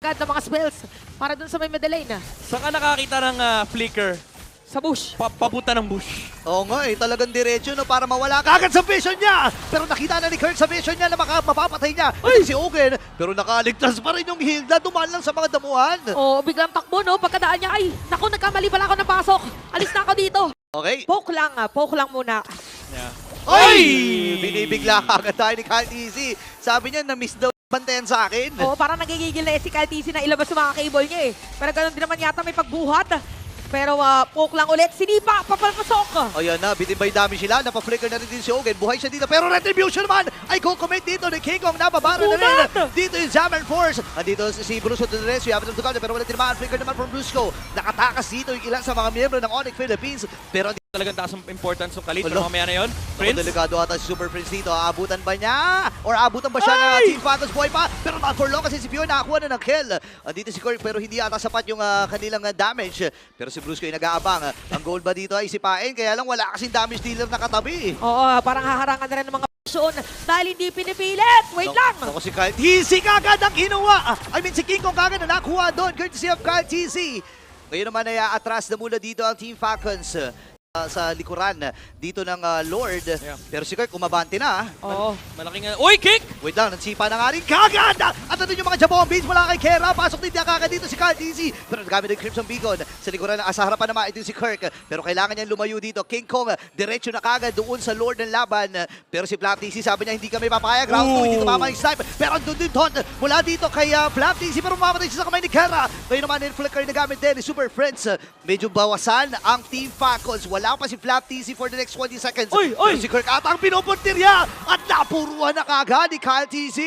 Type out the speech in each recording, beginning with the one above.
ng mga spells para dun sa may Medellin. Saan ka nakakita ng flicker? Sa bush. Papunta ng bush. Oo nga talagang diretso no, para mawala kagad sa vision niya. Pero nakita na ni Kirk sa vision niya na mapapatay niya. Ay, si Ogen, pero nakaligtas pa rin yung Hilda. Dumaan lang sa mga damuhan. Oo, biglang takbo no, pagkadaan niya, ay, naku, nagkamali pala ako ng pasok. Alis na ako dito. Okay. Poke lang muna. Yeah. Ay! Binibigla kagad tayo ni Kyle Easy. Sabi niya, na-miss daw bantayan sa akin. Oo, parang nagigigil na si Kyle TC na ilabas yung mga cable niya eh. Pero ganun din naman yata may pagbuhat. Pero poke lang ulit, sinipa, papalpasok. Ayan na, bitibay dami sila. Napaflicker na rin din si Ogen. Buhay siya dito. Pero Retribution naman ay kukomit dito ni King Kong. Nababara na rin. Dito yung Zaman Force. Andito si Brusco to the rescue. Habang nagtugal pero wala tinamaan. Flicker naman from Brusco. Nakatakas dito yung ilan sa mga miyembro ng Onyx Philippines. Pero Talagang taas ang importance ng Khalid. Pero mamaya na yun. Prince? Delikado ata si Super Prince dito. Aabutan ba niya? Or aabutan ba siya ng Team Falcons? Buhay pa. Pero not for long kasi si Pio nakakuha na ng kill. Dito si Kirk pero hindi ata sapat yung kanilang damage. Pero si Brusco ay nag-aabang. Ang goal ba dito ay sipain? Kaya lang wala kasing damage dealer na katabi. Oo, parang haharangan na rin ng mga pasyon dahil hindi pinipilit. Wait lang. Ako si Kyle TC kagad ang kinuha. I mean si King Kong kagad na nakuha doon. Courtesy of Kyle TC. Ngayon naman ay atras na mula dito ang Team Falcons. Sa likuran dito ng Lord. Yeah. Pero si Kirk umabante na. Oo. Malaking... Uy, kick! Wait lang, nagsipa na nga rin kagad! At ito yung mga Jabong Beans mula kay Kera. Pasok din niya kagad dito si Kyle TC. Pero nagamit ng Crimson Beacon. Sa likuran na sa harapan naman ito si Kirk. Pero kailangan niya lumayo dito. King Kong, diretso na kagad doon sa Lord ng laban. Pero si Flap TC sabi niya hindi kami papayag. Round 2, hindi tumama yung snipe. Pero andun din Don mula dito kay Flap TC. Pero mamamatay siya sa kamay ni Kera. Ngayon naman yung flicker na gamit din ni Super Friends. Medyo bawasan ang Team Falcons. Wala pa si Flap TC for the next 20 seconds. Oy! Pero si Kirk ata ang pinupuntirya at napuruan na kagad ni Kyle TC.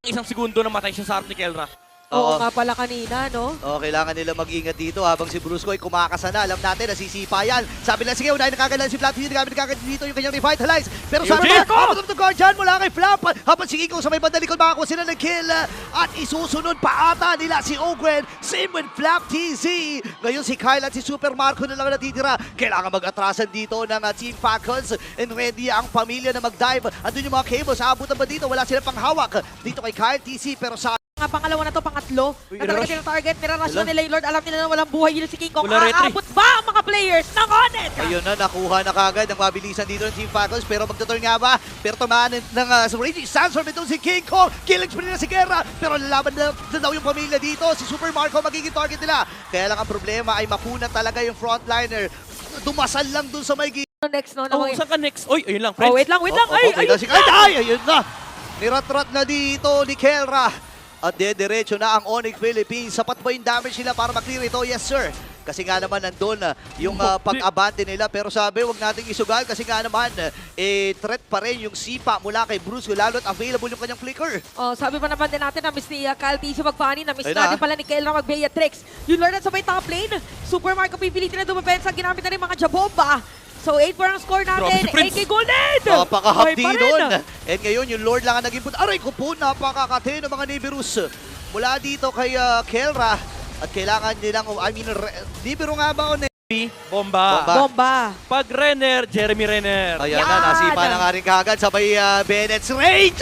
Isang segundo na matay siya sa harap ni Kelra. Oo nga pala kanina, no? Kailangan nila mag-ingat dito habang si Brusco ay kumakasa na. Alam natin, nasisipa yan. Sabi lang, sige, unahin na kagad si Flap TC. Nagamit kagad dito yung kanyang revitalize. Pero sana abot of the guard dyan mula kay Flap. Habang si King Kong sa may bandalikod, makakuha sila ng kill. At isusunod pa ata nila si Ogwen. Same with Flap TC. Ngayon si Kyle at si Super Marco na lang natitira. Kailangan mag-atrasan dito ng Team Falcons. And ready ang pamilya na mag-dive. Andun yung mga cables. Abutan ba dito? Wala silang panghawak. Dito kay Kyle TC. Pero sa Pangalawa na to, pangatlo. Na talaga silang target. Nirarush na nila yung Lord. Alam nila na walang buhay yun si King Kong. Aabot ba ang mga players ng Onyx? Ayun na, nakuha na kagad ang mabilisan dito ng Team Falcons. Pero magtuturn nga ba? Pero tumaan ng Raging Sandstorm itong si King Kong. Killing spree na si Guerra. Pero lalaban na daw yung pamilya dito. Si Super Marco magiging target nila. Kaya lang ang problema ay mapuna talaga yung frontliner. Dumasal lang dun sa may Next, no? Oh, saan ka next? Uy, ayun lang, friends. Oh, wait lang. Okay, ayun na. Niratrat na dito ni Kelra. At diretso na ang Onyx Philippines. Sapat ba yung damage nila para maklear ito? Yes, sir. Kasi nga naman nandun yung pag-abante nila. Pero sabi, wag nating isugal kasi nga naman, threat pa rin yung sipa mula kay Brusco. Lalo at available yung kanyang flicker. Oh, sabi pa naman din natin na miss ni Kyle TC mag-funny. Na-miss natin pala ni Kelra mag-Beatrix. Yung Lord at sa may top lane. Super Marco pipilitin na dumapensa. Ginamit na rin mga Jabomba. So 8-4 ang score natin. AK Golden! Napakahapdi nun. And ngayon, yung Lord lang ang naging punta. Aray ko po, napakakatino mga Nibiru's. Mula dito kay Kelra. At kailangan nilang, Nibiru nga ba o Bomba. Pag Renner, Jeremy Renner. Ayan na, nasipa na nga rin kagad sabay Bennett's range.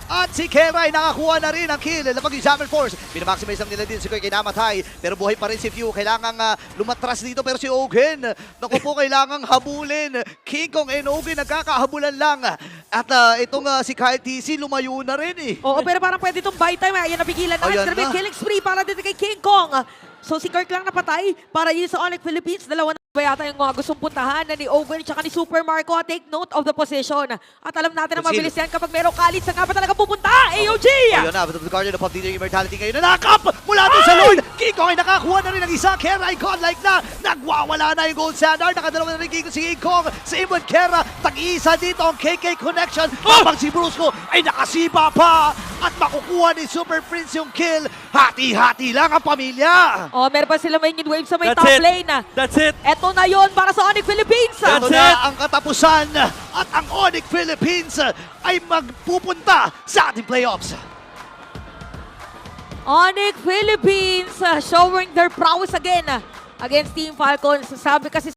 At si Kera ay nakakuha na rin ang kill. Lapag yung Zaman Force. Pinamaximize lang nila din si Kirk ay namatay. Pero buhay pa rin si Few. Kailangang lumatras dito. Pero si Ogen, naku po, kailangang habulin. King Kong and Ogen nagkakahabulan lang. At itong si Kyle TC lumayo na rin eh. Oo, pero parang pwede itong buy time. Ayan, napigilan na. Ayan Grabe, na. killing spree para dito kay King Kong. So si Kirk lang napatay para yun sa Onyx Philippines. Dalawa na ba yata yung gustong puntahan na ni Owen at ni Super Marco. Take note of the position. At alam natin na mabilis yan kapag merong kalit. Saan nga ba talaga pupunta? AOG! Ayun na, but the Guardian of dito yung immortality ngayon na nakap mula doon sa Lord. King Kong ay nakakuha na rin ng isa. Kera ay godlike na. Nagwawala na yung gold standard. Nakadalawa na rin si King Kong. Same with Kera. Tag-isa dito ang KK connection. Habang si Brusco ay nakasipa pa. At makukuha ni Super Prince yung kill. Hati-hati lang ang pamilya. Oh, meron pa sila may wave sa may That's top it. lane. That's it. Eto na yon para sa Onyx Philippines. Ito na ang katapusan. At ang Onyx Philippines ay magpupunta sa ating playoffs. Onyx Philippines showing their prowess again against Team Falcons. Sabi kasi